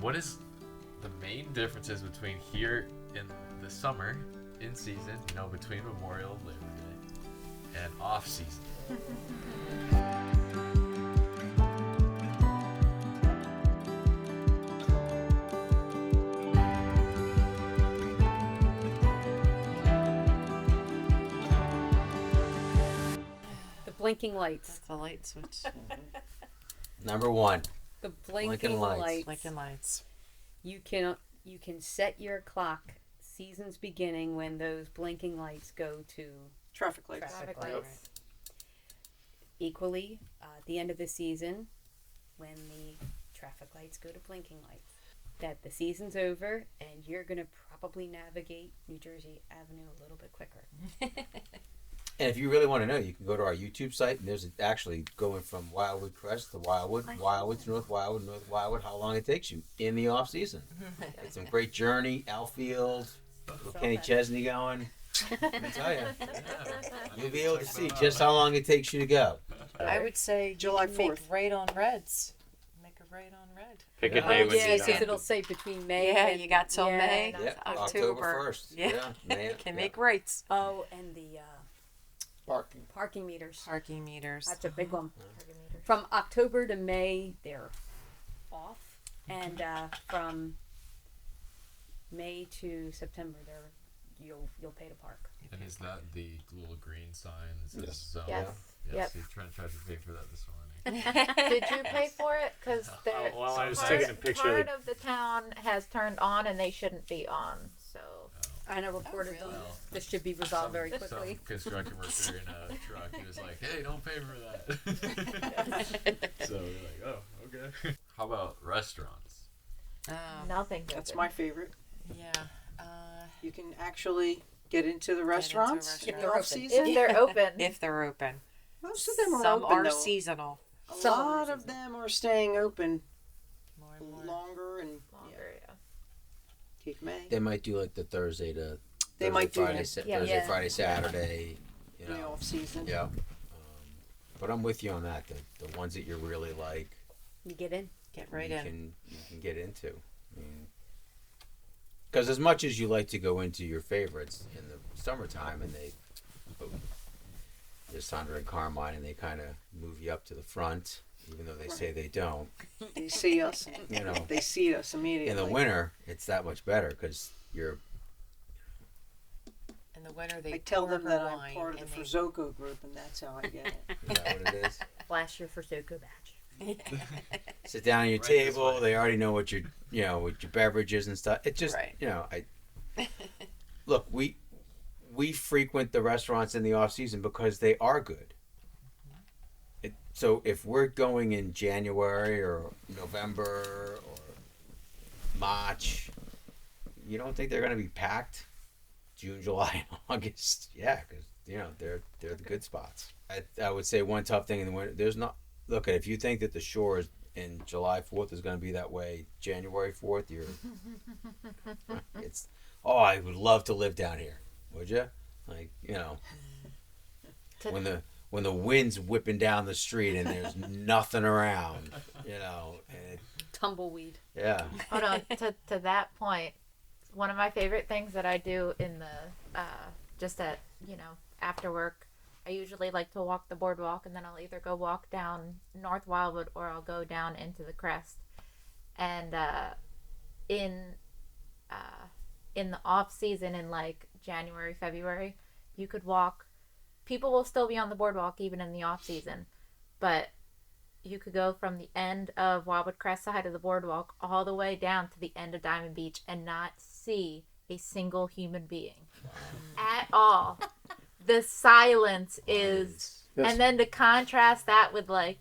What is the main differences between here in the summer, in season, between Memorial and Labor Day, and off season? The blinking lights. The light switch. Number one. The blinking lights. Blinking lights. You can set your clock season's beginning when those blinking lights go to Traffic lights. traffic lights. Equally, at the end of the season, when the traffic lights go to blinking lights, that the season's over and you're going to probably navigate New Jersey Avenue a little bit quicker. And if you really want to know, you can go to our YouTube site, and there's actually going from Wildwood Crest to Wildwood to North Wildwood, how long it takes you in the off season. It's a great journey. Outfield, with Kenny Chesney going. Let me tell you, you'll be able to see just how long it takes you to go. I would say July Make 4th. right on reds. Make a right on red. Pick a Yeah. day when Yeah, you because it'll say between May Yeah, and... you got till May. that's Yeah, October. 1st. Yeah. Man, Can make rights. Oh, and the Parking. parking meters. Parking meters. That's a big one. From October to May, they're off, and from May to September, you'll pay to park. And is that the little green sign that says Yes. zone? Yes. Yes. Yep. See, Trent tried to pay for that this morning. Did you pay for it? Because well, I was part, taking a picture part of of the town has turned on and they shouldn't be on. So I know reported really? this should be resolved very quickly. Some construction worker in a truck, he was like, "Hey, don't pay for that." So we're like, "Oh, okay." How about restaurants? nothing. That's open. my favorite. Yeah. You can actually get into the restaurants restaurants. in If the they're off season. If they're open. If they're open. Most of them are Some open are though. seasonal. A Some are lot of seasonal. them are staying open More and more. longer and Longer, yeah. take May. They might do like the Thursday to They might do Friday, that. Yeah. Thursday, Yeah. Friday, Saturday. You In the know. off season. Yeah. But I'm with you on that. The ones that you really like, You get in. Get right you in. can get into. Because as much as you like to go into your favorites in the summertime, and there's Sandra and Carmine, and they kind of move you up to the front, even though they say they don't. They see us. You know, They see us immediately. in the winter, it's that much better because you're. In the winter, they I tell them pour that her I'm wine part of and the they- Ferzoco group, and that's how I get it. Is that what it is? Flash your Ferzoco badge. Sit down at your Right this table. way. They already know what with your beverages and stuff. It just, Right. look, we frequent the restaurants in the off season because they are good. So if we're going in January or November or March, you don't think they're going to be packed? June, July, and August, yeah, because they're the good spots. I would say one tough thing in the winter. There's not. Look, if you think that the shore is in July 4th is going to be that way, January 4th, it's. Oh, I would love to live down here. Would you? Like when the wind's whipping down the street and there's nothing around, and Tumbleweed. yeah. Hold on. To that point, one of my favorite things that I do in the just at after work, I usually like to walk the boardwalk, and then I'll either go walk down North Wildwood or I'll go down into the Crest. And in the off season, in like January, February, you could walk. People will still be on the boardwalk even in the off season, but you could go from the end of Wildwood Crest side of the boardwalk all the way down to the end of Diamond Beach and not see a single human being at all. The silence is, Yes. and then to contrast that with I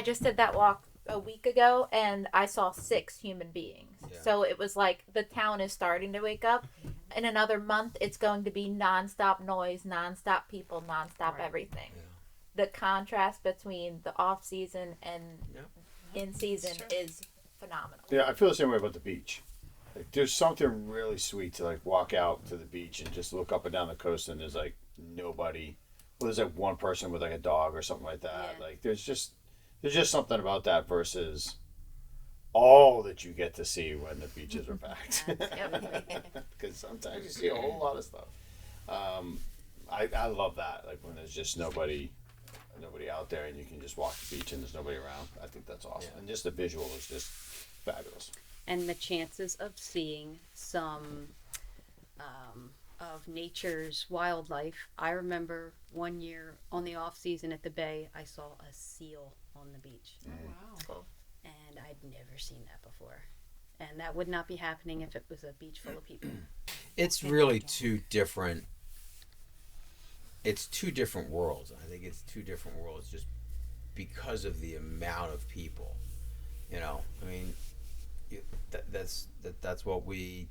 just did that walk a week ago and I saw 6 human beings. Yeah. So it was like the town is starting to wake up. In another month, it's going to be nonstop noise, nonstop people, nonstop everything. Yeah. The contrast between the off season and in season is phenomenal. Yeah, I feel the same way about the beach. Like, there's something really sweet to walk out to the beach and just look up and down the coast, and there's nobody. Well, there's one person with a dog or something like that. Yeah. There's just something about that versus all that you get to see when the beaches are packed. Yep. Because sometimes you see a whole lot of stuff. I love that. Like when there's just nobody out there and you can just walk the beach and there's nobody around. I think that's awesome. And just the visual is just fabulous. And the chances of seeing some of nature's wildlife. I remember one year on the off season at the bay, I saw a seal on the beach. Cool. And I'd never seen that before. And that would not be happening if it was a beach full of people. It's really two different. It's two different worlds. I think it's two different worlds just because of the amount of people. You know, I mean, that's what we.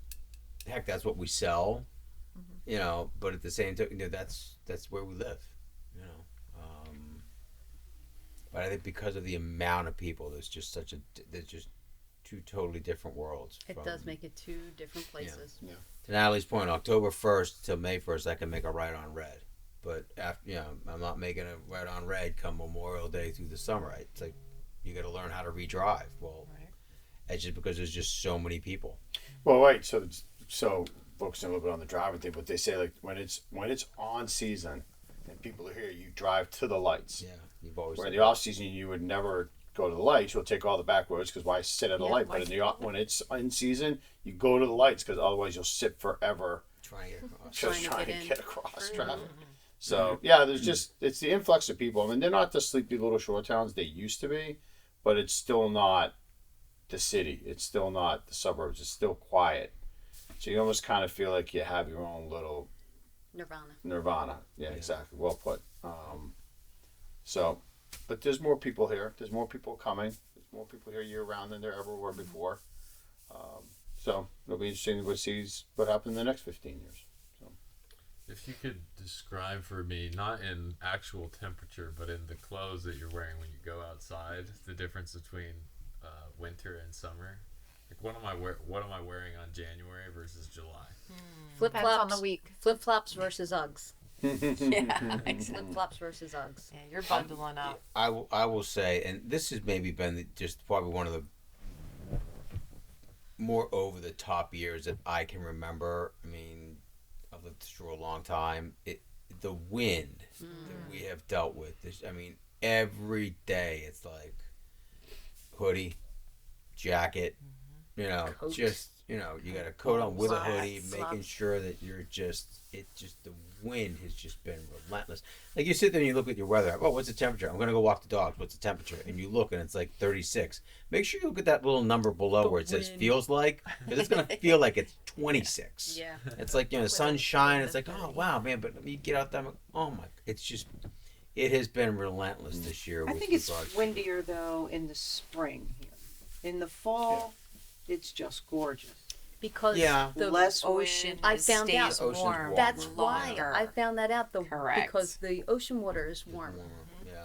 Heck, that's what we sell. You know, but at the same time, you know, that's where we live. You know, but I think because of the amount of people, there's just two totally different worlds. It does make it two different places. Yeah. To Natalie's point, October 1st till May 1st, I can make a right on red. But after, you know, I'm not making a right on red come Memorial Day through the summer. It's like you got to learn how to redrive. Well, it's just because there's just so many people. Well, right. So focusing a little bit on the driving thing, but they say like when it's on season and people are here, you drive to the lights. Yeah, you've always. Where in the off season, you would never go to the lights. You'll take all the back roads because why sit at a light? But when it's in season, you go to the lights because otherwise you'll sit forever trying to get across. just trying to get across traffic. So yeah, there's just it's the influx of people. I mean, they're not the sleepy little shore towns they used to be, but it's still not the city. It's still not the suburbs. It's still quiet. So you almost kind of feel like you have your own little Nirvana. Yeah, exactly. Well put. But there's more people here. There's more people coming. There's more people here year round than there ever were before. So it'll be interesting to see what happens in the next 15 years. So. If you could describe for me, not in actual temperature, but in the clothes that you're wearing when you go outside, the difference between winter and summer. Like what am I wearing on January versus July? Flip Depends on flops. the week. Flip flops versus Uggs. Yeah. Flip flops versus Uggs. Yeah, you're bundling up. I will say, and this has maybe been just probably one of the more over the top years that I can remember. I mean, I've lived through a long time. The wind that we have dealt with. I mean, every day it's like hoodie, jacket. You know, Coat. just you know, you got a coat on with a hoodie, Slops. making sure that you're just the wind has just been relentless. Like you sit there and you look at your weather. Oh, what's the temperature? I'm gonna go walk the dogs. What's the temperature? And you look and it's like 36. Make sure you look at that little number below where it says wind. feels like, because it's gonna feel like it's 26. Yeah. It's like, you know, the sun's shining. It's like, oh wow, man. But you get out there, I'm like, oh my, it's just, it has been relentless this year. I with think it's regards- windier though in the spring here. In the fall, it's just gorgeous. Because Yeah. the Less Ocean I is- found out- stays Ocean's warm. warm. That's longer. why I found that out. Correct. Because the ocean water is warmer. Yeah.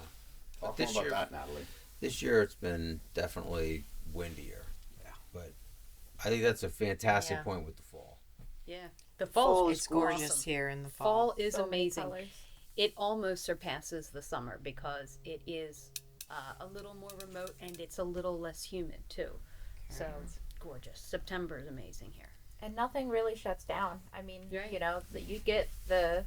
Talk This more year- about that, Natalie. This year it's been definitely windier. Yeah. But I think that's a fantastic Yeah. point with the fall. Yeah. The fall is It's gorgeous awesome. here in the Fall fall. is So many amazing. colors. It almost surpasses the summer because it is a little more remote and it's a little less humid too. So it's gorgeous. September is amazing here. And nothing really shuts down. I mean, Right. you know, that you get the,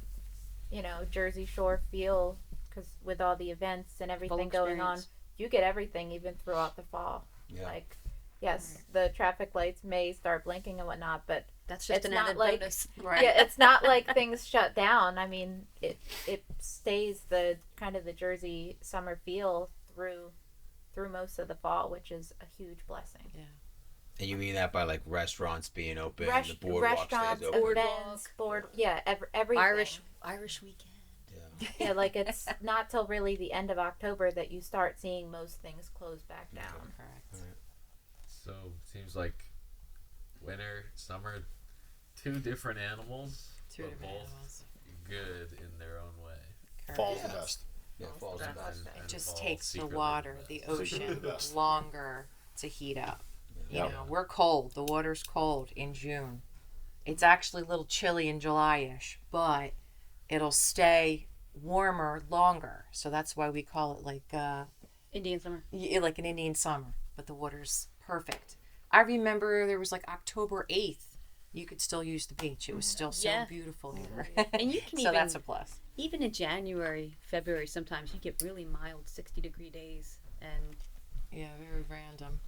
you know, Jersey Shore feel because with all the events and everything going on, experience. you get everything even throughout the fall. Yeah. Like, yes, the traffic lights may start blinking and whatnot, but That's just It's an not added like- bonus. Right. yeah, it's not like things shut down. I mean, it stays the kind of the Jersey summer feel through most of the fall, which is a huge blessing. And you mean that by like restaurants being open, the Restaurants, boardwalk stays open? events, everything. Irish weekend. Yeah. Yeah, like it's not till really the end of October that you start seeing most things close back down. Correct. So seems like winter, summer, two different animals, Two but different both animals. good in their own way. Fall's the best. Yeah, fall's the That's best. awesome. It just fall takes the secretly water, best. the Secretly ocean, the best. longer to heat up. You Yep. know, we're cold. The water's cold in June. It's actually a little chilly in July-ish, but it'll stay warmer longer. So that's why we call it like Indian summer. like an Indian summer. But the water's perfect. I remember there was like October 8th. You could still use the beach. It was still so Yeah. beautiful here. And you can so even, that's a plus. even in January, February, sometimes you get really mild 60-degree days, and Yeah, very random.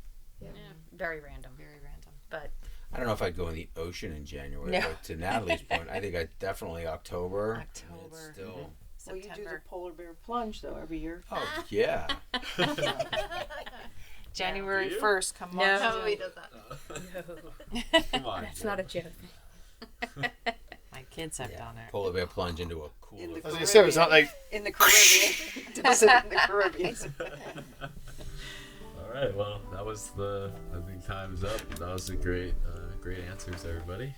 very random. Very random. But I don't know if I'd go in the ocean in January, No. but to Natalie's point, I think I definitely October. I mean, it's October. still. Well, you do the September. polar bear plunge though every year. Oh yeah. January Do you? 1st, come on. No, he does not. Come on. that's not a joke. My kids have done it. Polar bear plunge into a cooler. In the I was gonna say it's not like In the Caribbean. Does it in the Caribbean. All right. Well, that was I think time's up. That was a great answers, everybody.